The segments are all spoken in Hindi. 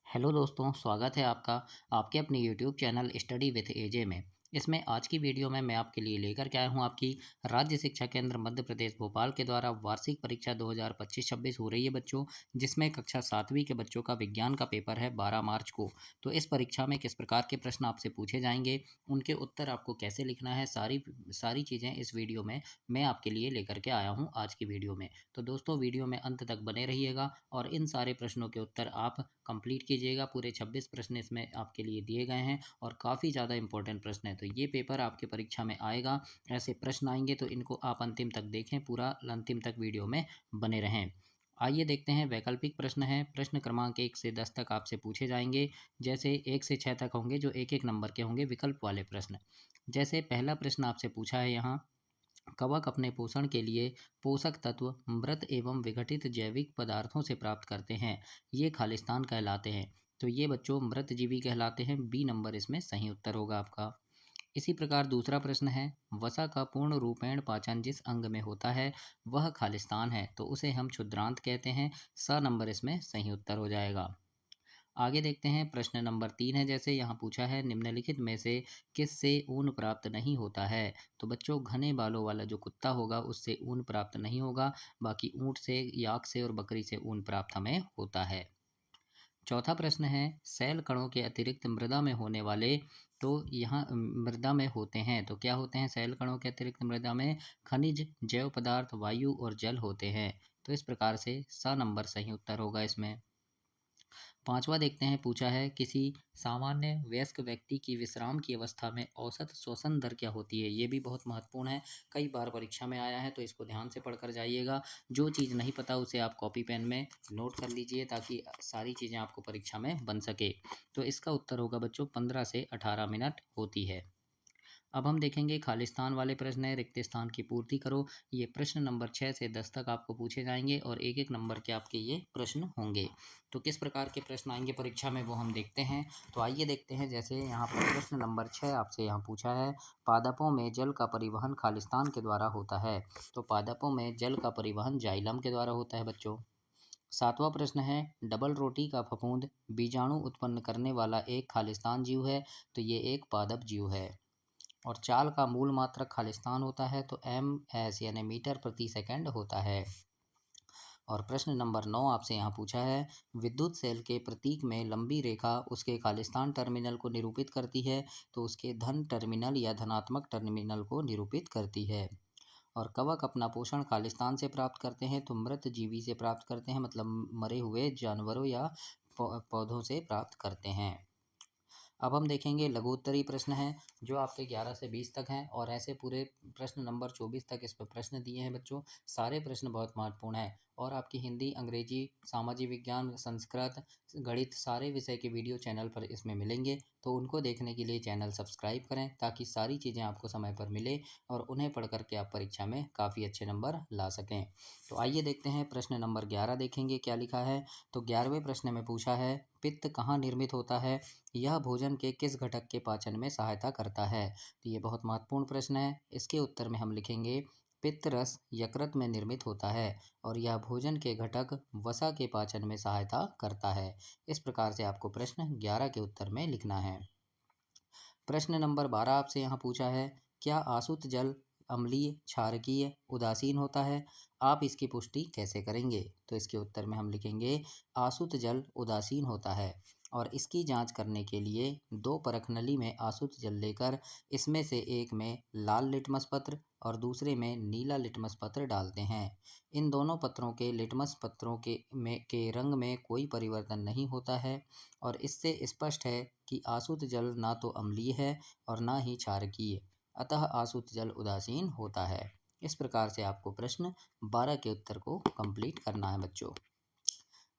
हेलो दोस्तों, स्वागत है आपका आपके अपने यूट्यूब चैनल स्टडी विथ एजे में। इसमें आज की वीडियो में मैं आपके लिए लेकर के आया हूँ आपकी राज्य शिक्षा केंद्र मध्य प्रदेश भोपाल के द्वारा वार्षिक परीक्षा 2025-26 हो रही है बच्चों, जिसमें कक्षा 7वीं के बच्चों का विज्ञान का पेपर है 12 मार्च को। तो इस परीक्षा में किस प्रकार के प्रश्न आपसे पूछे जाएंगे, उनके उत्तर आपको कैसे लिखना है, सारी सारी चीज़ें इस वीडियो में मैं आपके लिए लेकर के आया हूँ आज की वीडियो में। तो दोस्तों, वीडियो में अंत तक बने रहिएगा और इन सारे प्रश्नों के उत्तर आप कंप्लीट कीजिएगा। पूरे 26 प्रश्न इसमें आपके लिए दिए गए हैं और काफ़ी ज़्यादा इंपॉर्टेंट प्रश्न है। तो ये पेपर आपके परीक्षा में आएगा, ऐसे प्रश्न आएंगे, तो इनको आप अंतिम तक देखें, पूरा अंतिम तक वीडियो में बने रहें। आइए देखते हैं। वैकल्पिक प्रश्न है। प्रश्न क्रमांक 1 से 10 तक आपसे पूछे जाएंगे। जैसे 1 से 6 तक होंगे, जो एक एक नंबर के होंगे, विकल्प वाले प्रश्न। जैसे पहला प्रश्न आपसे पूछा है यहाँ, कवक अपने पोषण के लिए पोषक तत्व मृत एवं विघटित जैविक पदार्थों से प्राप्त करते हैं, ये खालिस्तान कहलाते हैं। तो ये बच्चों मृत जीवी कहलाते हैं। बी नंबर इसमें सही उत्तर होगा आपका। इसी प्रकार दूसरा प्रश्न है, वसा का पूर्ण रूपेण पाचन जिस अंग में होता है वह खालिस्तान है, तो उसे हम क्षुद्रांत कहते हैं। स नंबर इसमें सही उत्तर हो जाएगा। आगे देखते हैं। प्रश्न नंबर 3 है। जैसे यहाँ पूछा है, निम्नलिखित में से किससे ऊन प्राप्त नहीं होता है। तो बच्चों घने बालों वाला जो कुत्ता होगा उससे ऊन प्राप्त नहीं होगा, बाकी ऊँट से, याक से और बकरी से ऊन प्राप्त हमें होता है। चौथा प्रश्न है, सैल कणों के अतिरिक्त मृदा में होने वाले, तो यहाँ मृदा में होते हैं, तो क्या होते हैं सैल कणों के अतिरिक्त मृदा में? खनिज, जैव पदार्थ, वायु और जल होते हैं। तो इस प्रकार से स नंबर सही उत्तर होगा इसमें। पांचवा देखते हैं। पूछा है, किसी सामान्य वयस्क व्यक्ति की विश्राम की अवस्था में औसत श्वसन दर क्या होती है। ये भी बहुत महत्वपूर्ण है, कई बार परीक्षा में आया है, तो इसको ध्यान से पढ़कर जाइएगा। जो चीज़ नहीं पता उसे आप कॉपी पेन में नोट कर लीजिए, ताकि सारी चीज़ें आपको परीक्षा में बन सके। तो इसका उत्तर होगा बच्चों 15 से 18 मिनट होती है। अब हम देखेंगे खालिस्तान वाले प्रश्न है, रिक्त स्थान की पूर्ति करो। ये प्रश्न नंबर 6 से 10 तक आपको पूछे जाएंगे और एक एक नंबर के आपके ये प्रश्न होंगे। तो किस प्रकार के प्रश्न आएंगे परीक्षा में वो हम देखते हैं। तो आइए देखते हैं। जैसे यहाँ पर प्रश्न नंबर 6 आपसे यहाँ पूछा है, पादपों में जल का परिवहन खालिस्तान के द्वारा होता है। तो पादपों में जल का परिवहन जाइलम के द्वारा होता है बच्चों। सातवां प्रश्न है, डबल रोटी का फफूंद बीजाणु उत्पन्न करने वाला एक खालिस्तान जीव है। तो ये एक पादप जीव है। और चाल का मूल मात्रक खालिस्तान होता है, तो एम यानी मीटर प्रति सेकंड होता है। और प्रश्न नंबर 9 आपसे यहाँ पूछा है, विद्युत सेल के प्रतीक में लंबी रेखा उसके खालिस्तान टर्मिनल को निरूपित करती है, तो उसके धन टर्मिनल या धनात्मक टर्मिनल को निरूपित करती है। और कवक अपना पोषण खालिस्तान से प्राप्त करते हैं, तो मृत जीवी से प्राप्त करते हैं, मतलब मरे हुए जानवरों या पौधों से प्राप्त करते हैं। अब हम देखेंगे लघुत्तरी प्रश्न है, जो आपके 11 से 20 तक हैं और ऐसे पूरे प्रश्न नंबर 24 तक इस पर प्रश्न दिए हैं बच्चों। सारे प्रश्न बहुत महत्वपूर्ण हैं और आपकी हिंदी, अंग्रेजी, सामाजिक विज्ञान, संस्कृत, गणित, सारे विषय के वीडियो चैनल पर इसमें मिलेंगे। तो उनको देखने के लिए चैनल सब्सक्राइब करें, ताकि सारी चीज़ें आपको समय पर मिले और उन्हें पढ़ करके आप परीक्षा में काफ़ी अच्छे नंबर ला सकें। तो आइए देखते हैं। प्रश्न नंबर 11 देखेंगे क्या लिखा है। तो 11वें प्रश्न में पूछा है, पित्त कहाँ निर्मित होता है, यह भोजन के किस घटक के पाचन में सहायता करता है। तो ये बहुत महत्वपूर्ण प्रश्न है। इसके उत्तर में हम लिखेंगे, पित्त रस यकृत में निर्मित होता है और यह भोजन के घटक वसा के पाचन में सहायता करता है। इस प्रकार से आपको प्रश्न 11 के उत्तर में लिखना है। प्रश्न नंबर 12 आपसे यहाँ पूछा है, क्या आसुत जल अम्लीय, क्षारकीय, उदासीन होता है। आप इसकी पुष्टि कैसे करेंगे। तो इसके उत्तर में हम लिखेंगे, आसुत जल उदासीन होता है और इसकी जांच करने के लिए 2 परख नली में आसुत जल लेकर इसमें से एक में लाल लिटमस पत्र और दूसरे में नीला लिटमस पत्र डालते हैं। इन दोनों पत्रों के लिटमस पत्रों के रंग में कोई परिवर्तन नहीं होता है और इससे स्पष्ट है कि आसुत जल ना तो अम्लीय है और ना ही क्षारकीय, अतः आसुत जल उदासीन होता है। इस प्रकार से आपको प्रश्न 12 के उत्तर को कंप्लीट करना है बच्चों।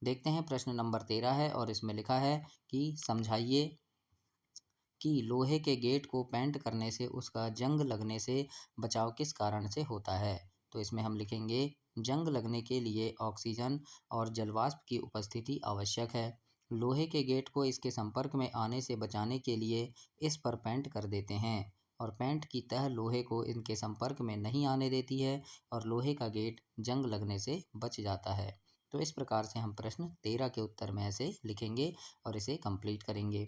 देखते हैं। प्रश्न नंबर 13 है और इसमें लिखा है कि समझाइए कि लोहे के गेट को पेंट करने से उसका जंग लगने से बचाव किस कारण से होता है। तो इसमें हम लिखेंगे, जंग लगने के लिए ऑक्सीजन और जलवाष्प की उपस्थिति आवश्यक है। लोहे के गेट को इसके संपर्क में आने से बचाने के लिए इस पर पेंट कर देते हैं और पेंट की तह लोहे को इनके संपर्क में नहीं आने देती है और लोहे का गेट जंग लगने से बच जाता है। तो इस प्रकार से हम प्रश्न 13 के उत्तर में ऐसे लिखेंगे और इसे कंप्लीट करेंगे।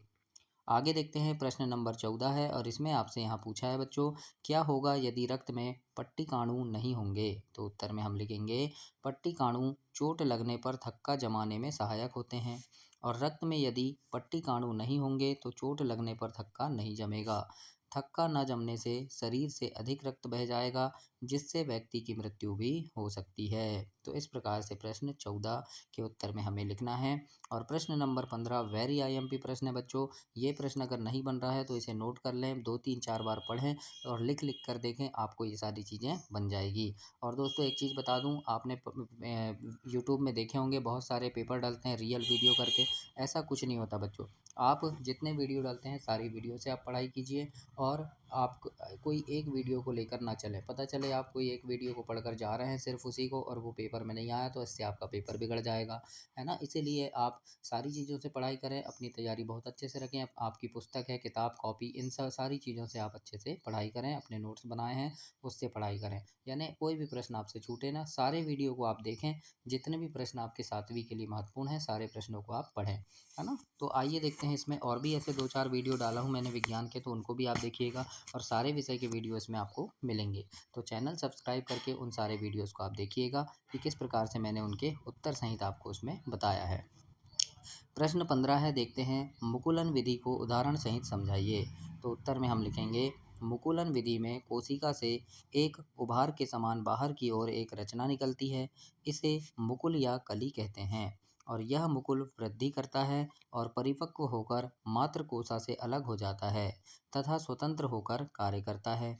आगे देखते हैं प्रश्न नंबर 14 है और इसमें आपसे यहाँ पूछा है बच्चों, क्या होगा यदि रक्त में पट्टिकाणु नहीं होंगे? तो उत्तर में हम लिखेंगे पट्टिकाणु चोट लगने पर थक्का जमाने में सहायक होते हैं और रक्त में यदि पट्टिकाणु नहीं होंगे तो चोट लगने पर थक्का नहीं जमेगा। थक्का न जमने से शरीर से अधिक रक्त बह जाएगा जिससे व्यक्ति की मृत्यु भी हो सकती है। तो इस प्रकार से प्रश्न 14 के उत्तर में हमें लिखना है। और प्रश्न नंबर 15 वेरी आईएमपी प्रश्न है बच्चों। ये प्रश्न अगर नहीं बन रहा है तो इसे नोट कर लें, 2 3 4 बार पढ़ें और लिख लिख कर देखें, आपको ये सारी चीज़ें बन जाएगी। और दोस्तों एक चीज़ बता दूं, आपने यूट्यूब में देखे होंगे बहुत सारे पेपर डालते हैं रियल वीडियो करके। ऐसा कुछ नहीं होता बच्चों। आप जितने वीडियो डालते हैं सारी वीडियो से आप पढ़ाई कीजिए और आप कोई एक वीडियो को लेकर ना चलें। पता चले आप कोई एक वीडियो को पढ़कर जा रहे हैं सिर्फ उसी को और वो पेपर में नहीं आया तो इससे आपका पेपर बिगड़ जाएगा, है ना। इसीलिए आप सारी चीज़ों से पढ़ाई करें, अपनी तैयारी बहुत अच्छे से रखें। आपकी पुस्तक है, किताब, कॉपी, इन सब सारी चीज़ों से आप अच्छे से पढ़ाई करें। अपने नोट्स बनाए हैं उससे पढ़ाई करें, यानी कोई भी प्रश्न आपसे छूटे ना। सारे वीडियो को आप देखें, जितने भी प्रश्न आपके 7वीं के लिए महत्वपूर्ण हैं सारे प्रश्नों को आप पढ़ें, है ना। तो आइए देखते हैं, इसमें और भी ऐसे 2 4 वीडियो डाला हूँ मैंने विज्ञान के, तो उनको भी आप देखिएगा और सारे विषय के वीडियो इसमें आपको मिलेंगे। तो चैनल सब्सक्राइब करके उन सारे वीडियोज़ को आप देखिएगा कि किस प्रकार से मैंने उनके उत्तर सहित आपको उसमें बताया है। प्रश्न 15 है, देखते हैं, मुकुलन विधि को उदाहरण सहित समझाइए। तो उत्तर में हम लिखेंगे मुकुलन विधि में कोशिका से एक उभार के समान बाहर की ओर एक रचना निकलती है। इसे मुकुल या कली कहते हैं और यह मुकुल वृद्धि करता है और परिपक्व होकर मात्र कोशा से अलग हो जाता है तथा स्वतंत्र होकर कार्य करता है।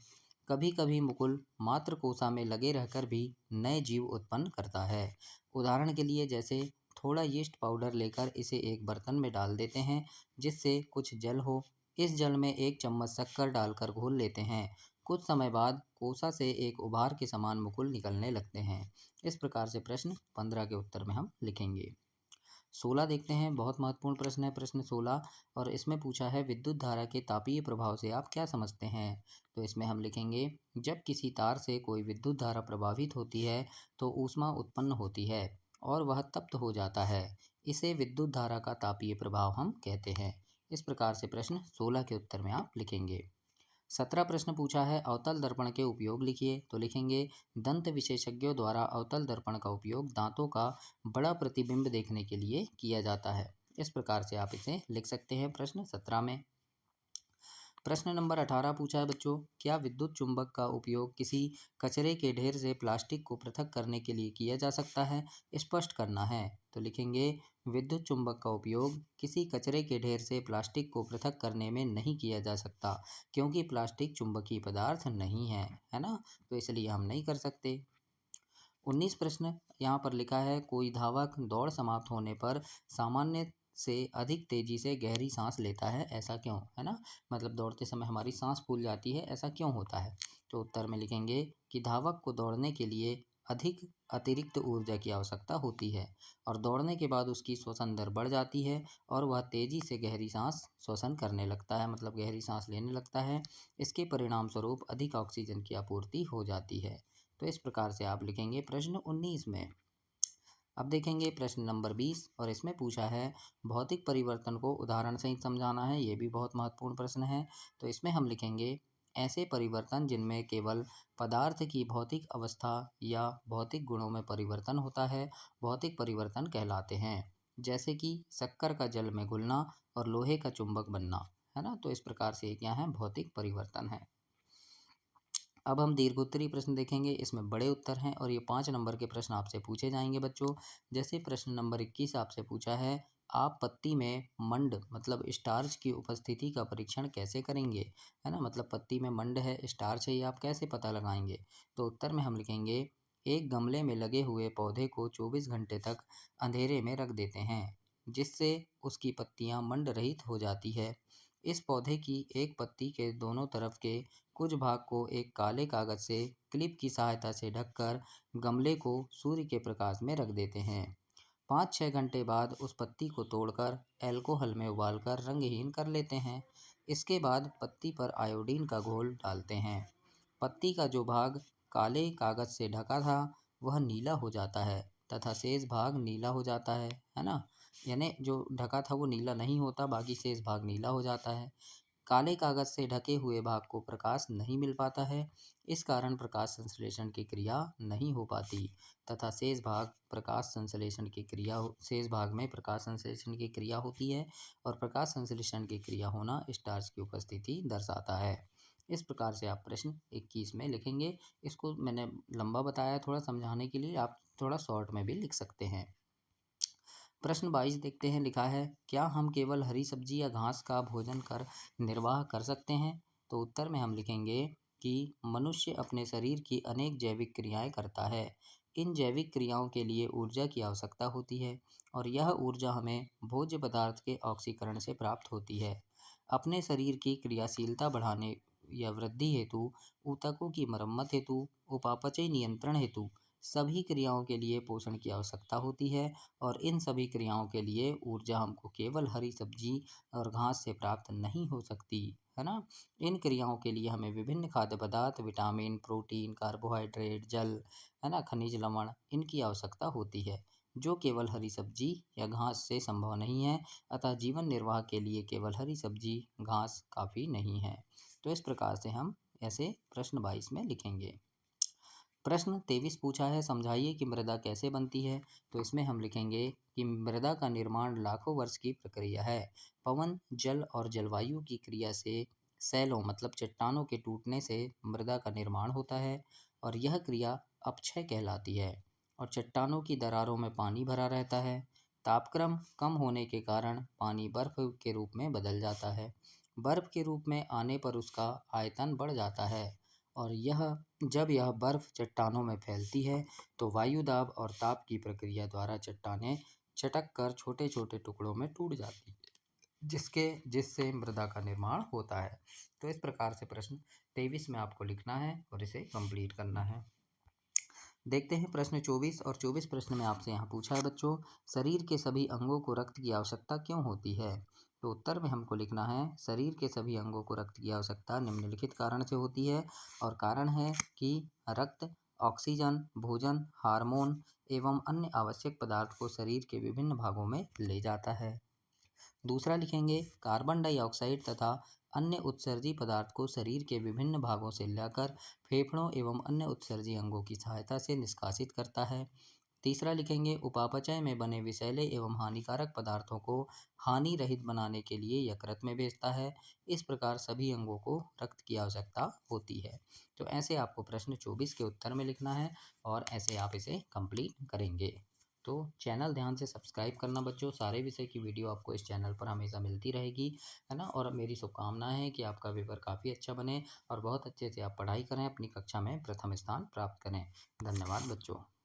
कभी कभी मुकुल मात्र कोशा में लगे रहकर भी नए जीव उत्पन्न करता है। उदाहरण के लिए जैसे थोड़ा यीस्ट पाउडर लेकर इसे एक बर्तन में डाल देते हैं जिससे कुछ जल हो। इस जल में 1 चम्मच शक्कर डालकर घोल लेते हैं। कुछ समय बाद कोसा से एक उभार के समान मुकुल निकलने लगते हैं। इस प्रकार से प्रश्न 15 के उत्तर में हम लिखेंगे। 16 देखते हैं, बहुत महत्वपूर्ण प्रश्न है प्रश्न 16 और इसमें पूछा है विद्युत धारा के तापीय प्रभाव से आप क्या समझते हैं? तो इसमें हम लिखेंगे जब किसी तार से कोई विद्युत धारा प्रभावित होती है तो ऊष्मा उत्पन्न होती है और वह तप्त हो जाता है। इसे विद्युत धारा का तापीय प्रभाव हम कहते हैं। इस प्रकार से प्रश्न 16 के उत्तर में आप लिखेंगे। 17 प्रश्न पूछा है अवतल दर्पण के उपयोग लिखिए। तो लिखेंगे दंत विशेषज्ञों द्वारा अवतल दर्पण का उपयोग दांतों का बड़ा प्रतिबिंब देखने के लिए किया जाता है। इस प्रकार से आप इसे लिख सकते हैं प्रश्न 17 में। प्रश्न नंबर 18 पूछा है बच्चों, क्या विद्युत चुंबक का उपयोग किसी कचरे के ढेर से प्लास्टिक को पृथक करने के लिए किया जा सकता है? स्पष्ट करना है। तो लिखेंगे विद्युत चुंबक का उपयोग किसी कचरे के ढेर से प्लास्टिक को पृथक करने में नहीं किया जा सकता क्योंकि प्लास्टिक चुंबकीय पदार्थ नहीं है ना। तो इसलिए हम नहीं कर सकते। 19 प्रश्न यहाँ पर लिखा है कोई धावक दौड़ समाप्त होने पर सामान्य से अधिक तेजी से गहरी सांस लेता है, ऐसा क्यों, है ना। मतलब दौड़ते समय हमारी सांस फूल जाती है, ऐसा क्यों होता है? तो उत्तर में लिखेंगे कि धावक को दौड़ने के लिए अधिक अतिरिक्त ऊर्जा की आवश्यकता होती है और दौड़ने के बाद उसकी श्वसन दर बढ़ जाती है और वह तेजी से गहरी सांस श्वसन करने लगता है, मतलब गहरी सांस लेने लगता है। इसके परिणाम स्वरूप अधिक ऑक्सीजन की आपूर्ति हो जाती है। तो इस प्रकार से आप लिखेंगे प्रश्न 19 में। अब देखेंगे प्रश्न नंबर 20 और इसमें पूछा है भौतिक परिवर्तन को उदाहरण सहित समझाना है। ये भी बहुत महत्वपूर्ण प्रश्न है। तो इसमें हम लिखेंगे ऐसे परिवर्तन जिनमें केवल पदार्थ की भौतिक अवस्था या भौतिक गुणों में परिवर्तन होता है भौतिक परिवर्तन कहलाते हैं। जैसे कि शक्कर का जल में घुलना और लोहे का चुंबक बनना, है ना। तो इस प्रकार से क्या है, भौतिक परिवर्तन है। अब हम दीर्घोत्तरीय प्रश्न देखेंगे, इसमें बड़े उत्तर हैं और ये 5 नंबर के प्रश्न आपसे पूछे जाएंगे बच्चों। जैसे प्रश्न नंबर 21 आपसे पूछा है आप पत्ती में मंड मतलब स्टार्च की उपस्थिति का परीक्षण कैसे करेंगे, है ना। मतलब पत्ती में मंड है, स्टार्च है, ये आप कैसे पता लगाएंगे? तो उत्तर में हम लिखेंगे एक गमले में लगे हुए पौधे को 24 घंटे तक अंधेरे में रख देते हैं जिससे उसकी पत्तियां मंड रहित हो जाती है। इस पौधे की एक पत्ती के दोनों तरफ के कुछ भाग को एक काले कागज से क्लिप की सहायता से ढककर गमले को सूर्य के प्रकाश में रख देते हैं। 5 6 घंटे बाद उस पत्ती को तोड़कर अल्कोहल में उबालकर रंगहीन कर लेते हैं। इसके बाद पत्ती पर आयोडीन का घोल डालते हैं। पत्ती का जो भाग काले कागज से ढका था वह नीला हो जाता है तथा शेष भाग नीला हो जाता है ना। यानी जो ढका था वो नीला नहीं होता, बाकी शेष भाग नीला हो जाता है। काले कागज से ढके हुए भाग को प्रकाश नहीं मिल पाता है, इस कारण प्रकाश संश्लेषण की क्रिया नहीं हो पाती तथा शेष भाग में प्रकाश संश्लेषण की क्रिया होती है और प्रकाश संश्लेषण की क्रिया होना स्टार्च की उपस्थिति दर्शाता है। इस प्रकार से आप प्रश्न 21 में लिखेंगे। इसको मैंने लंबा बताया थोड़ा समझाने के लिए, आप थोड़ा शॉर्ट में भी लिख सकते हैं। प्रश्न 22 देखते हैं, लिखा है क्या हम केवल हरी सब्जी या घास का भोजन कर निर्वाह कर सकते हैं। तो उत्तर में हम लिखेंगे कि मनुष्य अपने शरीर की अनेक जैविक क्रियाएं करता है। इन जैविक क्रियाओं के लिए ऊर्जा की आवश्यकता होती है और यह ऊर्जा हमें भोज्य पदार्थ के ऑक्सीकरण से प्राप्त होती है। अपने शरीर की क्रियाशीलता बढ़ाने या वृद्धि हेतु, ऊतकों की मरम्मत हेतु, उपापचय नियंत्रण हेतु सभी क्रियाओं के लिए पोषण की आवश्यकता होती है और इन सभी क्रियाओं के लिए ऊर्जा हमको केवल हरी सब्जी और घास से प्राप्त नहीं हो सकती, है ना। इन क्रियाओं के लिए हमें विभिन्न खाद्य पदार्थ, विटामिन, प्रोटीन, कार्बोहाइड्रेट, जल, है ना, खनिज लवण, इनकी आवश्यकता होती है जो केवल हरी सब्जी या घास से संभव नहीं है। अतः जीवन निर्वाह के लिए केवल हरी सब्जी घास काफ़ी नहीं है। तो इस प्रकार से हम ऐसे प्रश्न 22 में लिखेंगे। प्रश्न 23 पूछा है, समझाइए कि मृदा कैसे बनती है। तो इसमें हम लिखेंगे कि मृदा का निर्माण लाखों वर्ष की प्रक्रिया है। पवन, जल और जलवायु की क्रिया से सैलों मतलब चट्टानों के टूटने से मृदा का निर्माण होता है और यह क्रिया अपक्षय कहलाती है। और चट्टानों की दरारों में पानी भरा रहता है। तापक्रम कम होने के कारण पानी बर्फ के रूप में बदल जाता है। बर्फ के रूप में आने पर उसका आयतन बढ़ जाता है और जब यह बर्फ चट्टानों में फैलती है तो वायु दाब और ताप की प्रक्रिया द्वारा चट्टानें चटक कर छोटे छोटे टुकड़ों में टूट जाती है, जिससे मृदा का निर्माण होता है। तो इस प्रकार से प्रश्न 23 में आपको लिखना है और इसे कंप्लीट करना है। देखते हैं प्रश्न 24 और 24 प्रश्न में आपसे यहाँ पूछा है बच्चों, शरीर के सभी अंगों को रक्त की आवश्यकता क्यों होती है। तो उत्तर में हमको लिखना है, शरीर के सभी अंगों को रक्त की आवश्यकता निम्नलिखित कारण से होती है और कारण है कि रक्त ऑक्सीजन, भोजन, हार्मोन एवं अन्य आवश्यक पदार्थ को शरीर के विभिन्न भागों में ले जाता है। दूसरा लिखेंगे, कार्बन डाइऑक्साइड तथा अन्य उत्सर्जी पदार्थ को शरीर के विभिन्न भागों से लाकर फेफड़ों एवं अन्य उत्सर्जी अंगों की सहायता से निष्कासित करता है। तीसरा लिखेंगे, उपापचय में बने विषैले एवं हानिकारक पदार्थों को हानि रहित बनाने के लिए यकृत में भेजता है। इस प्रकार सभी अंगों को रक्त की आवश्यकता होती है। तो ऐसे आपको प्रश्न 24 के उत्तर में लिखना है और ऐसे आप इसे कंप्लीट करेंगे। तो चैनल ध्यान से सब्सक्राइब करना बच्चों, सारे विषय की वीडियो आपको इस चैनल पर हमेशा मिलती रहेगी, है ना। और मेरी शुभकामनाएं है कि आपका पेपर काफ़ी अच्छा बने और बहुत अच्छे से आप पढ़ाई करें, अपनी कक्षा में प्रथम स्थान प्राप्त करें। धन्यवाद बच्चों।